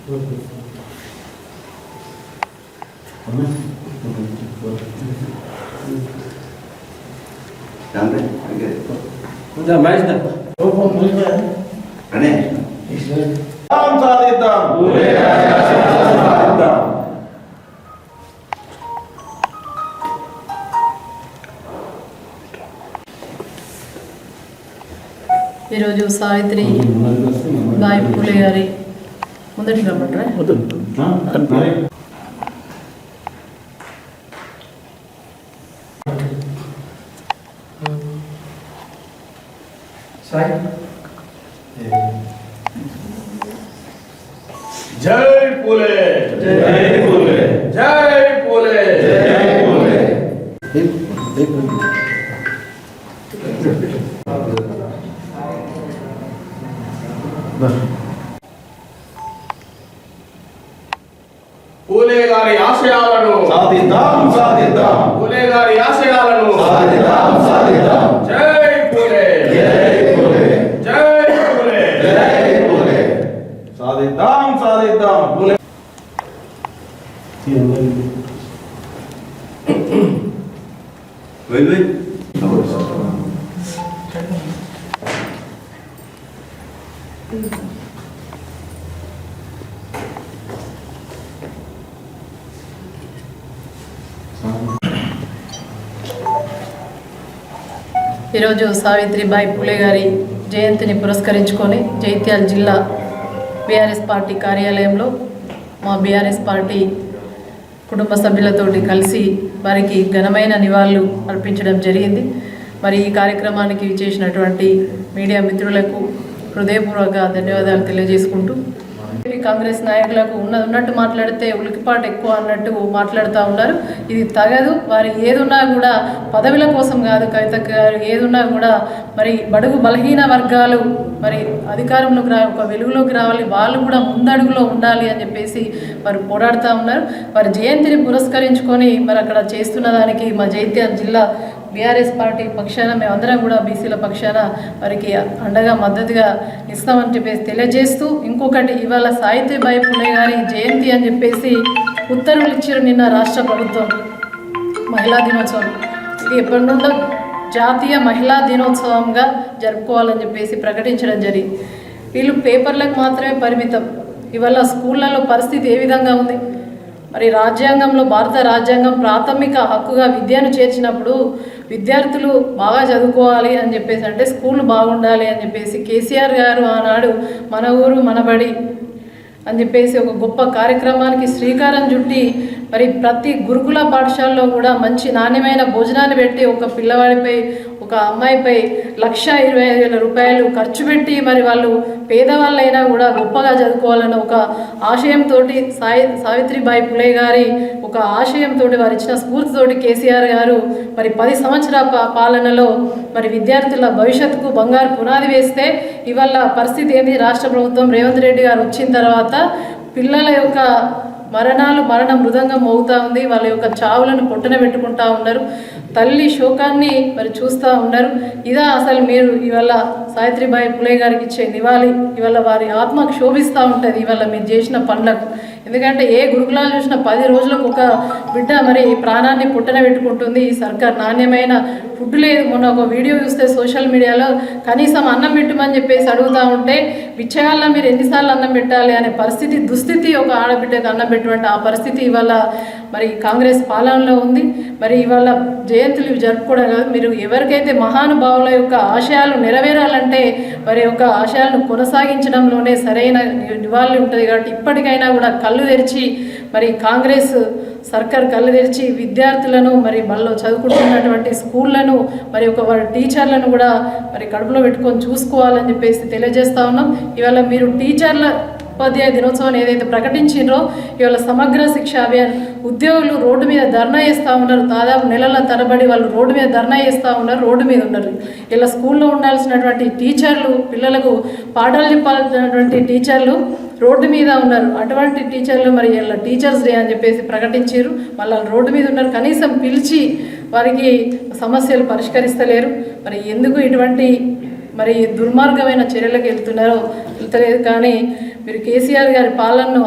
ఈరోజు సావిత్రి బాయి పూలే గారి ముందటి రమ్మంటారా? జై పూలే, జై పూలే, జై పూలే, జై పూలే. పూలే గారి ఆశయాలను సాధిద్దాం, సాధిద్దాం. పూలే గారి ఆశయాలను సాధిద్దాం, సాధిద్దాం. జై పూలే, జై పూలే, జై పూలే, జై పూలే. సాధిద్దాం, సాధిద్దాం. పూలే ఈరోజు సావిత్రిబాయి పూలే గారి జయంతిని పురస్కరించుకొని జైత్యాల జిల్లా బీఆర్ఎస్ పార్టీ కార్యాలయంలో మా బీఆర్ఎస్ పార్టీ కుటుంబ సభ్యులతోటి కలిసి వారికి ఘనమైన నివాళులు అర్పించడం జరిగింది. మరి ఈ కార్యక్రమానికి చేసినటువంటి మీడియా మిత్రులకు హృదయపూర్వక ధన్యవాదాలు తెలియజేసుకుంటూ, కాంగ్రెస్ నాయకులకు ఉన్నట్టు మాట్లాడితే ఉలికిపాటు ఎక్కువ అన్నట్టు మాట్లాడుతూ ఉన్నారు. ఇది తగదు. వారి ఏదున్నా కూడా పదవుల కోసం కాదు. కవిత గారు ఏదున్నా కూడా మరి బడుగు బలహీన వర్గాలు మరి అధికారంలోకి ఒక వెలుగులోకి రావాలి, వాళ్ళు కూడా ముందడుగులో ఉండాలి అని చెప్పేసి వారు పోరాడుతూ ఉన్నారు. వారి జయంతిని పురస్కరించుకొని మరి అక్కడ చేస్తున్న దానికి మా జైత్యాల జిల్లా బీఆర్ఎస్ పార్టీ పక్షాన మేమందరం కూడా బీసీల పక్షాన వారికి అండగా మద్దతుగా ఇస్తామని చెప్పేసి తెలియజేస్తూ, ఇంకొకటి ఇవాళ సావిత్రిబాయి పూలే గారి జయంతి అని చెప్పేసి ఉత్తర్వులు ఇచ్చారు నిన్న రాష్ట్ర ప్రభుత్వం. మహిళా దినోత్సవం ఇది ఎప్పటి నుండో జాతీయ మహిళా దినోత్సవంగా జరుపుకోవాలని చెప్పేసి ప్రకటించడం జరిగింది. వీళ్ళు పేపర్లకు మాత్రమే పరిమితం. ఇవాళ స్కూళ్ళలో పరిస్థితి ఏ విధంగా ఉంది? మరి రాజ్యాంగంలో భారత రాజ్యాంగం ప్రాథమిక హక్కుగా విద్యను చేర్చినప్పుడు విద్యార్థులు బాగా చదువుకోవాలి అని చెప్పేసి, అంటే స్కూల్ బాగుండాలి అని చెప్పేసి కేసీఆర్ గారు ఆనాడు మన ఊరు మనబడి అని చెప్పేసి ఒక గొప్ప కార్యక్రమానికి శ్రీకారం చుట్టి మరి ప్రతి గురుకుల పాఠశాలలో కూడా మంచి నాణ్యమైన భోజనాన్ని పెట్టి ఒక పిల్లవాడిపై ఒక అమ్మాయిపై 1,25,000 రూపాయలు ఖర్చు పెట్టి మరి వాళ్ళు పేదవాళ్ళైనా కూడా గొప్పగా చదువుకోవాలన్న ఒక ఆశయంతో సావిత్రిబాయి పూలే గారి ఒక ఆశయంతో వారు ఇచ్చిన స్ఫూర్తితోటి కేసీఆర్ గారు మరి 10 సంవత్సరాల పాలనలో మరి విద్యార్థుల భవిష్యత్తుకు బంగారు పునాది వేస్తే ఇవాళ పరిస్థితి ఏంటి? రాష్ట్ర ప్రభుత్వం రేవంత్ రెడ్డి గారు వచ్చిన తర్వాత పిల్లల యొక్క మరణ మృదంగం మోగుతూ ఉంది. వాళ్ళ యొక్క చావులను పొట్టన పెట్టుకుంటూ ఉన్నారు. తల్లి శోకాన్ని మరి చూస్తూ ఉన్నారు. ఇదా అసలు మీరు ఇవాళ సావిత్రిబాయి పూలే గారికి ఇచ్చే నివాళి? ఇవాళ వారి ఆత్మకు శోభిస్తూ ఉంటుంది ఇవాళ మీరు చేసిన పనులకు. ఎందుకంటే ఏ గురుకులాలు చూసినా 10 రోజులకు ఒక బిడ్డ మరి ప్రాణాన్ని పుట్టన పెట్టుకుంటుంది. ఈ సర్కార్ నాణ్యమైన ఫుడ్ లేదు. మొన్న ఒక వీడియో చూస్తే సోషల్ మీడియాలో కనీసం అన్నం పెట్టమని చెప్పేసి అడుగుతూ ఉంటే బిచ్చగాళ్ళ మీరు ఎన్నిసార్లు అన్నం పెట్టాలి అనే పరిస్థితి, దుస్థితి ఒక ఆడబిడ్డకు అన్నం పెట్టమంటే ఆ పరిస్థితి ఇవాళ మరి కాంగ్రెస్ పాలనలో ఉంది. మరి ఇవాళ జయంతులు జరుపుకోవడం కాదు, మీరు ఎవరికైతే మహానుభావుల యొక్క ఆశయాలు నెరవేరాలంటే వారి యొక్క ఆశయాలను కొనసాగించడంలోనే సరైన నివాళి ఉంటుంది. కాబట్టి ఇప్పటికైనా కూడా కళ్ళు తెరిచి మరి కాంగ్రెస్ సర్కార్ కళ్ళు తెరిచి విద్యార్థులను మరి బల్లో చదువుకుంటున్నటువంటి స్కూళ్ళను మరి ఒక వారి టీచర్లను కూడా మరి కడుపులో పెట్టుకొని చూసుకోవాలని చెప్పేసి తెలియజేస్తా ఉన్నాం. ఇవాళ మీరు టీచర్ల ఉపాధ్యాయ దినోత్సవాన్ని ఏదైతే ప్రకటించిండ్రో ఇవాళ సమగ్ర శిక్ష అభియాన్ ఉద్యోగులు రోడ్డు మీద ధర్నా చేస్తూ ఉన్నారు. దాదాపు నెలల తరబడి వాళ్ళు రోడ్డు మీద ధర్నా చేస్తూ ఉన్నారు, రోడ్డు మీద ఉన్నారు. ఇలా స్కూల్లో ఉండాల్సినటువంటి టీచర్లు, పిల్లలకు పాఠాలు చెప్పాల్సినటువంటి టీచర్లు రోడ్డు మీద ఉన్నారు. అటువంటి టీచర్లు మరి ఇలా టీచర్స్ డే అని చెప్పేసి ప్రకటించారు, మళ్ళీ రోడ్డు మీద ఉన్నారు. కనీసం పిలిచి వారికి సమస్యలు పరిష్కరిస్తలేరు. మరి ఎందుకు ఇటువంటి మరి దుర్మార్గమైన చర్యలకు వెళ్తున్నారో వెళ్తలేదు. కానీ మీరు కేసీఆర్ గారి పాలనను